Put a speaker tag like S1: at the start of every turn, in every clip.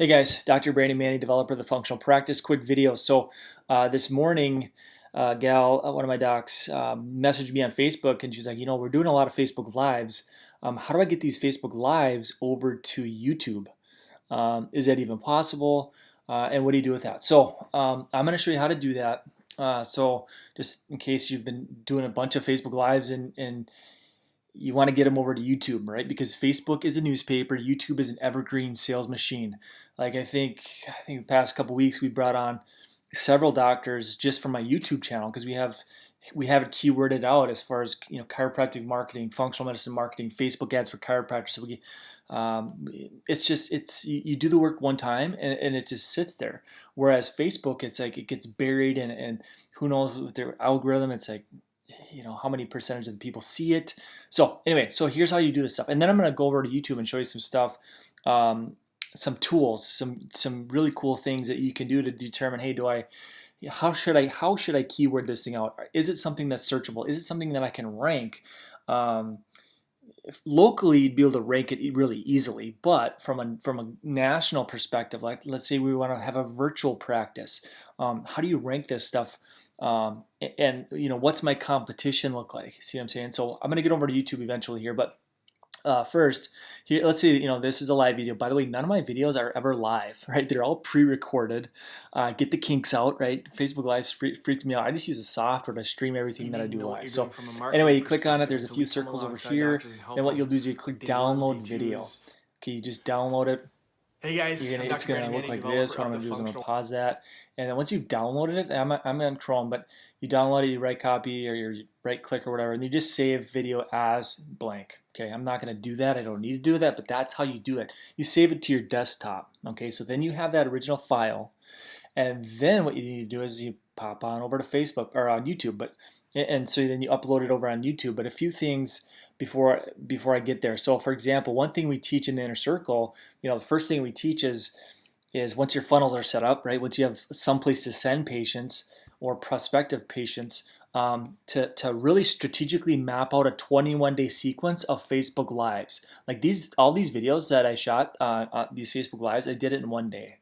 S1: Hey guys, Dr. Brandon Manny, developer of the Functional Practice. Quick video. This morning, one of my docs, messaged me on Facebook, and she's like, we're doing a lot of Facebook Lives. How do I get these Facebook Lives over to YouTube? Is that even possible? And what do you do with that? I'm going to show you how to do that. Just in case you've been doing a bunch of Facebook Lives and you want to get them over to YouTube, right? Because Facebook is a newspaper, YouTube is an evergreen sales machine. Like I think the past couple weeks we brought on several doctors just from my YouTube channel because we have it keyworded out as far as chiropractic marketing, functional medicine marketing, Facebook ads for chiropractors. It's you do the work one time and it just sits there. Whereas Facebook, it's like it gets buried and who knows with their algorithm, it's like how many percentage of the people see it. So anyway, so here's how you do this stuff, and then I'm going to go over to YouTube and show you some stuff, some tools, some really cool things that you can do to determine, hey, how should I keyword this thing out? Is it something that's searchable? Is it something that I can rank? Locally, you'd be able to rank it really easily, but from a national perspective, like let's say we want to have a virtual practice, how do you rank this stuff? And what's my competition look like? See what I'm saying? So I'm gonna get over to YouTube eventually here, but first, here, let's say this is a live video. By the way, none of my videos are ever live, right? They're all pre-recorded. Get the kinks out, right? Facebook Live freaks me out. I just use a software to stream everything that I do live. So anyway, you click on it. There's a few circles over here. Then what you'll do is you click download video. Okay, you just download it.
S2: Hey guys,
S1: It's gonna look like this. What I'm gonna do is I'm gonna pause that, and then once you've downloaded it, I'm on Chrome, but you download it, you right copy or you right click or whatever, and you just save video as blank. Okay, I'm not gonna do that. I don't need to do that, but that's how you do it. You save it to your desktop. Okay, so then you have that original file, and then what you need to do is you pop on over to Facebook or on YouTube, and so then you upload it over on YouTube. But a few things before I get there. So for example, one thing we teach in the inner circle, the first thing we teach is once your funnels are set up, right? Once you have some place to send patients or prospective patients, to really strategically map out a 21-day sequence of Facebook Lives. Like all these videos that I shot, these Facebook Lives, I did it in one day.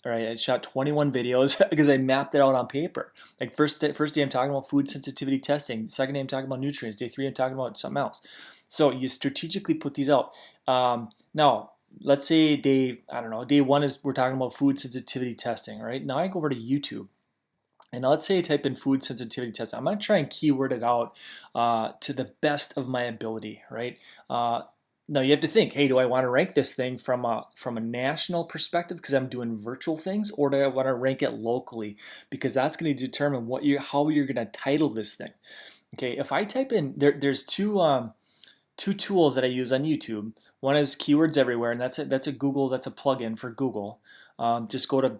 S1: All right, I shot 21 videos because I mapped it out on paper. Like first day I'm talking about food sensitivity testing. Second day I'm talking about nutrients. Day 3 I'm talking about something else. So you strategically put these out. Now let's say day 1 is we're talking about food sensitivity testing. Right now I go over to YouTube. And let's say I type in food sensitivity testing. I'm going to try and keyword it out to the best of my ability, right? Now you have to think, hey, do I want to rank this thing from a national perspective because I'm doing virtual things, or do I want to rank it locally because that's going to determine how you're going to title this thing. Okay, if I type in there's two tools that I use on YouTube. One is Keywords Everywhere, and that's a plugin for Google. Just go to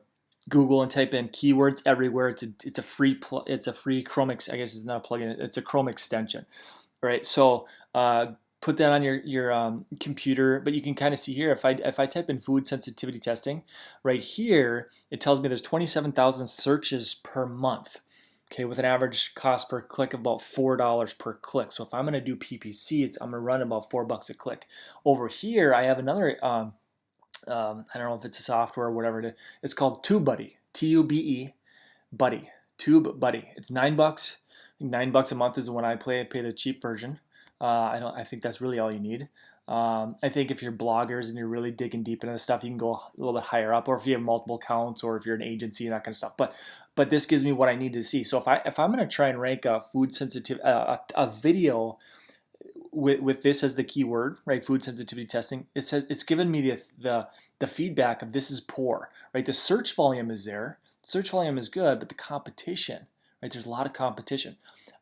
S1: Google and type in Keywords Everywhere. It's a free Chrome I guess it's not a plugin. It's a Chrome extension, right? So put that on your computer, but you can kind of see here if I type in food sensitivity testing, right here it tells me there's 27,000 searches per month. Okay, with an average cost per click of about $4 per click. So if I'm going to do PPC, I'm going to run about $4 a click. Over here, I have another. I don't know if it's a software or whatever it is. It's called TubeBuddy, TUBE, Buddy, TubeBuddy. It's $9. $9 a month is the one I pay the cheap version. I think that's really all you need. I think if you're bloggers and you're really digging deep into this stuff, you can go a little bit higher up, or if you have multiple accounts, or if you're an agency and that kind of stuff. But this gives me what I need to see. So if I'm going to try and rank a food sensitive a video with this as the keyword, right? Food sensitivity testing. It's given me the feedback of this is poor, right? The search volume is there. Search volume is good, but the competition, right? There's a lot of competition.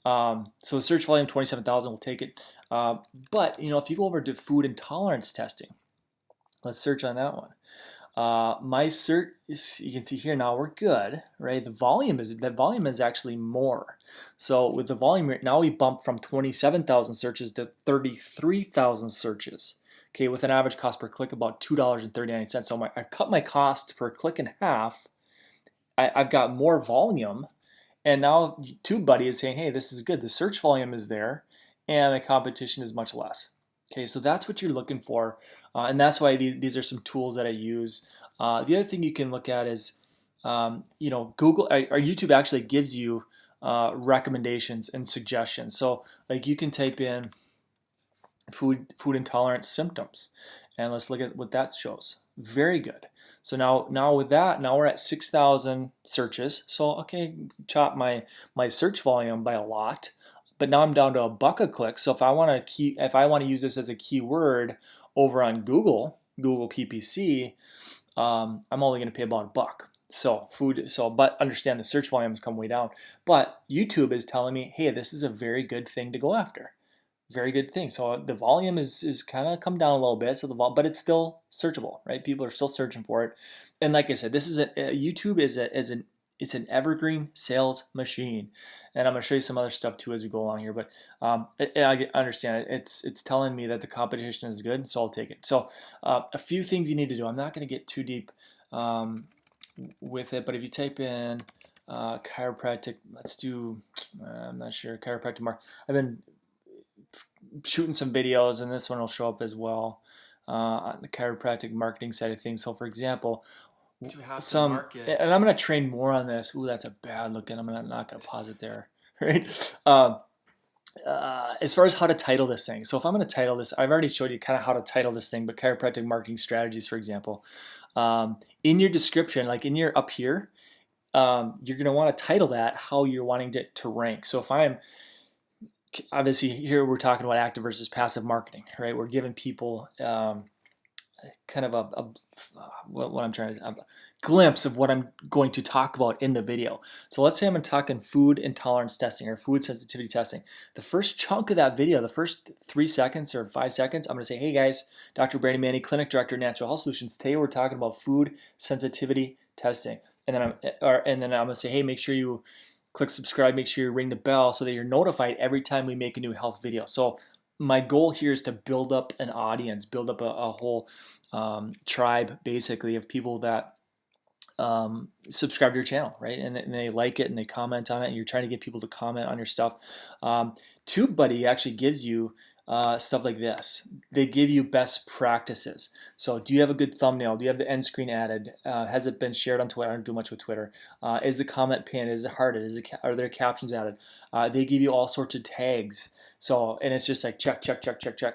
S1: So the search volume 27,000 will take it. But if you go over to food intolerance testing, let's search on that one. My search, you can see here now we're good, right? The volume is actually more. So with the volume now we bump from 27,000 searches to 33,000 searches. Okay, with an average cost per click about $2.39. So I cut my cost per click in half. I've got more volume. And now TubeBuddy is saying, hey, this is good. The search volume is there, and the competition is much less. Okay, so that's what you're looking for, and that's why these are some tools that I use. The other thing you can look at is, Google or YouTube actually gives you recommendations and suggestions. So like you can type in food intolerance symptoms, and let's look at what that shows. Very good. So now with that, now we're at 6,000 searches. So okay, chop my search volume by a lot, but now I'm down to $1 a click. So if I want to use this as a keyword over on Google PPC, I'm only going to pay about $1. But understand the search volumes come way down. But YouTube is telling me, hey, this is a very good thing to go after. Very good thing. So the volume is kind of come down a little bit. But it's still searchable, right? People are still searching for it. And like I said, YouTube is it's an evergreen sales machine. And I'm going to show you some other stuff too as we go along here. But I understand it. It's telling me that the competition is good, so I'll take it. So a few things you need to do. I'm not going to get too deep with it, but if you type in chiropractic, let's do. I'm not sure chiropractic mark. I've been shooting some videos, and this one will show up as well on the chiropractic marketing side of things. So for example, and I'm going to train more on this. Ooh, that's a bad looking. I'm not going to pause it there, right? As far as how to title this thing. So if I'm going to title this, I've already showed you kind of how to title this thing, but chiropractic marketing strategies, for example, in your description, like in your up here, you're going to want to title that how you're wanting it to rank. So if I'm obviously here we're talking about active versus passive marketing, right? We're giving people kind of a glimpse of what I'm going to talk about in the video. So let's say I'm talking food intolerance testing or food sensitivity testing. The first chunk of that video, the first 3 seconds or 5 seconds, I'm going to say, hey guys, Dr. Brandon Manny, Clinic Director, Natural Health Solutions. Today we're talking about food sensitivity testing. And then I'm going to say, hey, make sure you click subscribe, make sure you ring the bell so that you're notified every time we make a new health video. So my goal here is to build up an audience, build up a whole tribe, basically, of people that subscribe to your channel, right? And they like it and they comment on it, and you're trying to get people to comment on your stuff. TubeBuddy actually gives you stuff like this. They give you best practices. So do you have a good thumbnail? Do you have the end screen added? Has it been shared on Twitter? I don't do much with Twitter. Is the comment pinned? Is it hearted? Are there captions added? They give you all sorts of tags. So, and it's just like check.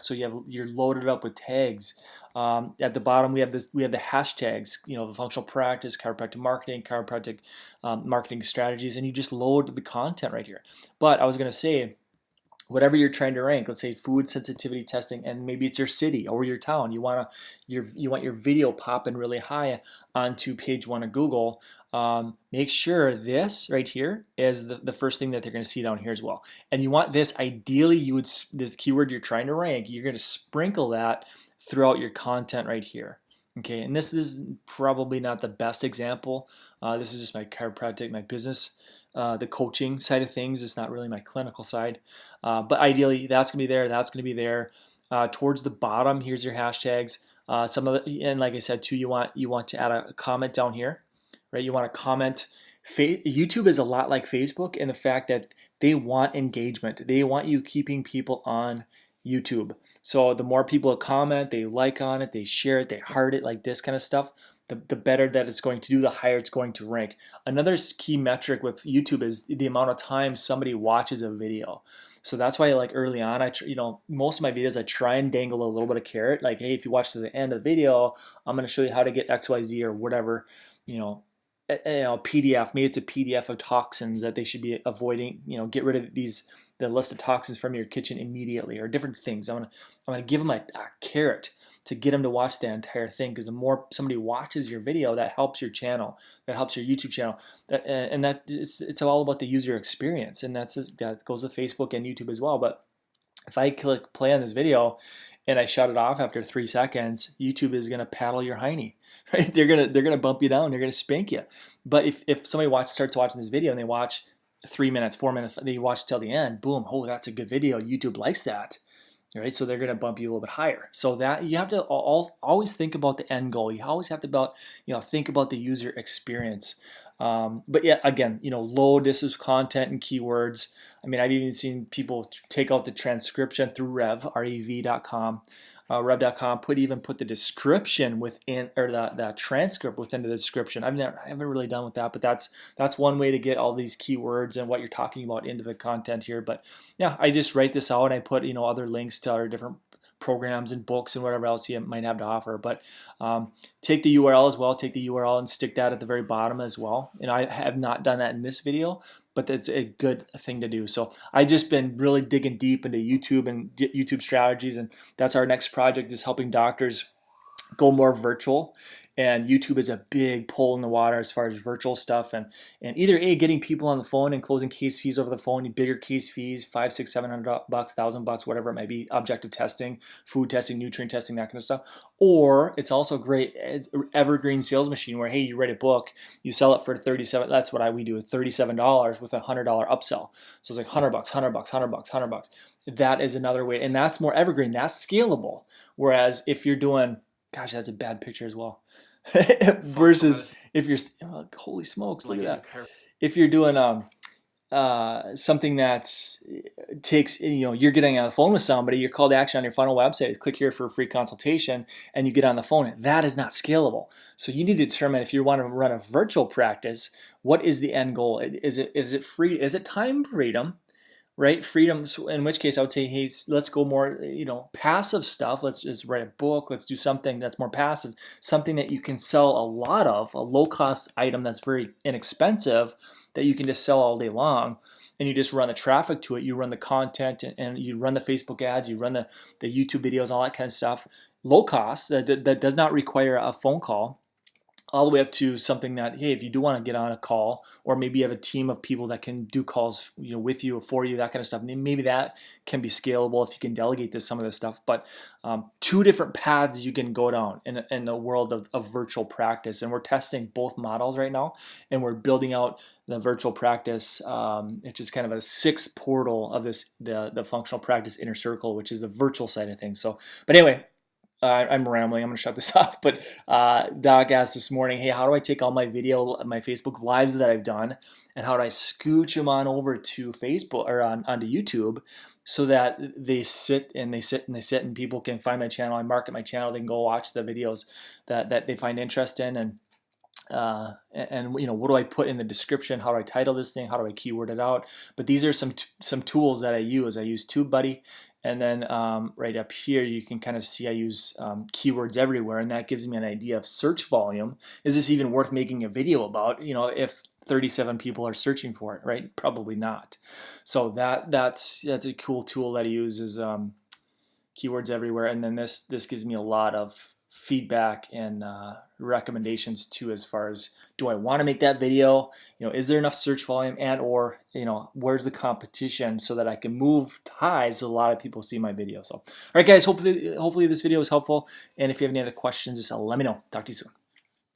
S1: So you're loaded up with tags. At the bottom we have the hashtags, the functional practice, chiropractic marketing, chiropractic marketing strategies, and you just load the content right here. But I was going to say, whatever you're trying to rank, let's say food sensitivity testing, and maybe it's your city or your town. You want your video popping really high onto page 1 of Google. Make sure this right here is the first thing that they're going to see down here as well. And you want this, ideally, this keyword you're trying to rank, you're going to sprinkle that throughout your content right here. Okay, and this is probably not the best example. This is just my chiropractic, my business, the coaching side of things. It's not really my clinical side. But ideally, that's going to be there. That's going to be there. Towards the bottom, here's your hashtags. And like I said too, you want to add a comment down here, right? You want to comment. YouTube is a lot like Facebook in the fact that they want engagement. They want you keeping people on YouTube. So the more people comment, they like on it, they share it, they heart it, like this kind of stuff, the better that it's going to do, the higher it's going to rank. Another key metric with YouTube is the amount of time somebody watches a video. So that's why, like, early on, most of my videos, I try and dangle a little bit of carrot, like, hey, if you watch to the end of the video, I'm going to show you how to get XYZ or whatever, PDF. Maybe it's a PDF of toxins that they should be avoiding. Get rid of the list of toxins from your kitchen immediately, or different things. I'm gonna give them a carrot to get them to watch the entire thing, because the more somebody watches your video, that helps your channel, that helps your YouTube channel, it's all about the user experience, and that goes with Facebook and YouTube as well. But if I click play on this video and I shut it off after 3 seconds, YouTube is gonna paddle your hiney, right? They're gonna bump you down. They're gonna spank you. But if somebody starts watching this video and they watch 3 minutes, 4 minutes, they watch till the end, boom, oh, that's a good video. YouTube likes that. right? So they're going to bump you a little bit higher. So that you have to always think about the end goal. You always have to think about the user experience. But yeah, again, low distance content and keywords. I mean, I've even seen people take out the transcription through rev.com. Rev.com put the description within, or the transcript within the description. I haven't really done with that, but that's one way to get all these keywords and what you're talking about into the content here. But yeah, I just write this out and I put other links to our different programs and books and whatever else you might have to offer. But take the URL as well. Take the URL and stick that at the very bottom as well. And I have not done that in this video, but that's a good thing to do. So I've just been really digging deep into YouTube and YouTube strategies, and that's our next project, is helping doctors go more virtual. And YouTube is a big pull in the water as far as virtual stuff, and either getting people on the phone and closing case fees over the phone, bigger case fees, $500, $600, $700, $1,000, whatever it might be, objective testing, food testing, nutrient testing, that kind of stuff. Or it's also great, it's evergreen sales machine where, hey, you write a book, you sell it for $37. That's what we do, $37 with a $100 upsell. So it's like $100, $100, $100, $100. That is another way, and that's more evergreen. That's scalable. Whereas if you're doing, gosh, that's a bad picture as well. Versus if you're, holy smokes, look at that. If you're doing something that's takes, you're getting on the phone with somebody, your call to action on your funnel website is click here for a free consultation, and you get on the phone. That is not scalable. So you need to determine, if you want to run a virtual practice, what is the end goal? Is it free? Is it time freedom? Right? Freedom, in which case I would say, hey, let's go more, passive stuff. Let's just write a book. Let's do something that's more passive, something that you can sell a lot of, a low-cost item that's very inexpensive that you can just sell all day long, and you just run the traffic to it. You run the content, and you run the Facebook ads, you run the YouTube videos, all that kind of stuff. Low cost, that does not require a phone call, all the way up to something that, hey, if you do want to get on a call, or maybe you have a team of people that can do calls, with you or for you, that kind of stuff, maybe that can be scalable if you can delegate some of this stuff. But two different paths you can go down in the world of virtual practice, and we're testing both models right now, and we're building out the virtual practice, which is kind of a sixth portal of the functional practice inner circle, which is the virtual side of things. So, but anyway, I'm rambling. I'm going to shut this off. But Doc asked this morning, hey, how do I take all my Facebook lives that I've done, and how do I scooch them on over to Facebook or onto YouTube, so that they sit and people can find my channel. I market my channel. They can go watch the videos that they find interest in, and what do I put in the description? How do I title this thing? How do I keyword it out? But these are some tools that I use. I use TubeBuddy. And then right up here, you can kind of see I use keywords everywhere, and that gives me an idea of search volume. Is this even worth making a video about? If 37 people are searching for it, right? Probably not. So that's a cool tool that I use, is keywords everywhere. And then this gives me a lot of feedback and recommendations too, as far as, do I want to make that video? Is there enough search volume, and or where's the competition, so that I can move high so a lot of people see my video. So, all right, guys, hopefully this video was helpful, and if you have any other questions, just let me know. Talk to you soon.